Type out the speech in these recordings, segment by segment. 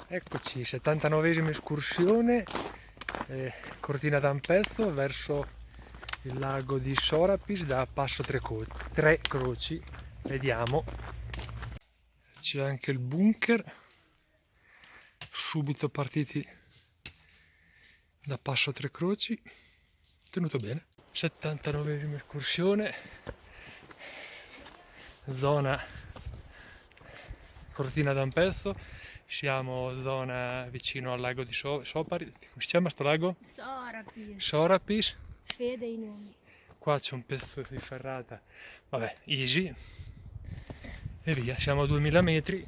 Eccoci, 79esima escursione, Cortina d'Ampezzo verso il lago di Sorapis da Passo Tre Croci. Vediamo. C'è anche il bunker, subito partiti da Passo Tre Croci, tenuto bene. 79esima escursione, zona Cortina d'Ampezzo. Siamo zona vicino al lago di Sopari. Come si chiama sto lago? Sorapis. Fede i nomi. Qua c'è un pezzo di ferrata, vabbè, easy. E via, siamo a 2000 metri,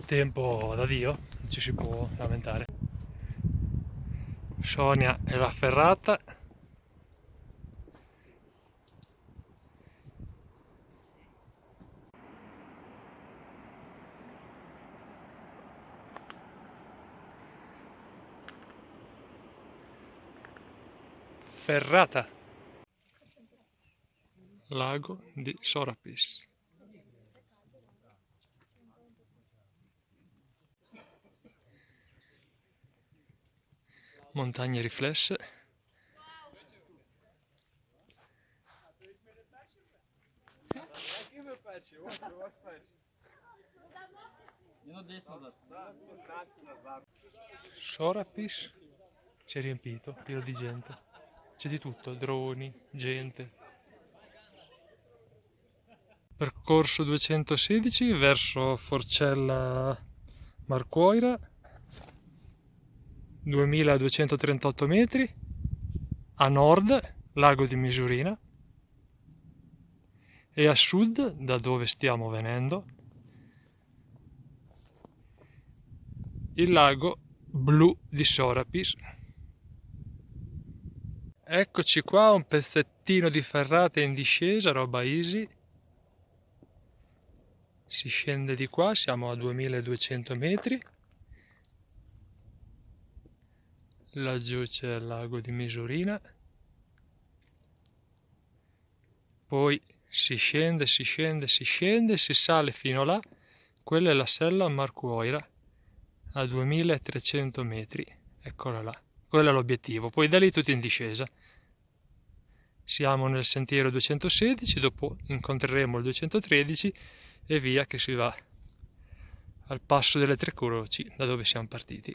tempo da Dio, non ci si può lamentare. Sonia e la ferrata. Ferrata, lago di Sorapis. Montagne riflesse. Sorapis si è riempito, pieno di gente. C'è di tutto, droni, gente. Percorso 216 verso Forcella Marcuoira, 2238 metri, a nord lago di Misurina e a sud, da dove stiamo venendo, il lago blu di Sorapis. Eccoci qua, un pezzettino di ferrata in discesa, roba easy. Si scende di qua, siamo a 2200 metri. Laggiù c'è il lago di Misurina. Poi si scende, si scende, si scende, si sale fino là. Quella è la sella Marcuoira a 2300 metri. Eccola là. Quello è l'obiettivo. Poi da lì tutto in discesa. Siamo nel sentiero 216, dopo incontreremo il 213 e via che si va al Passo delle Tre Croci, da dove siamo partiti.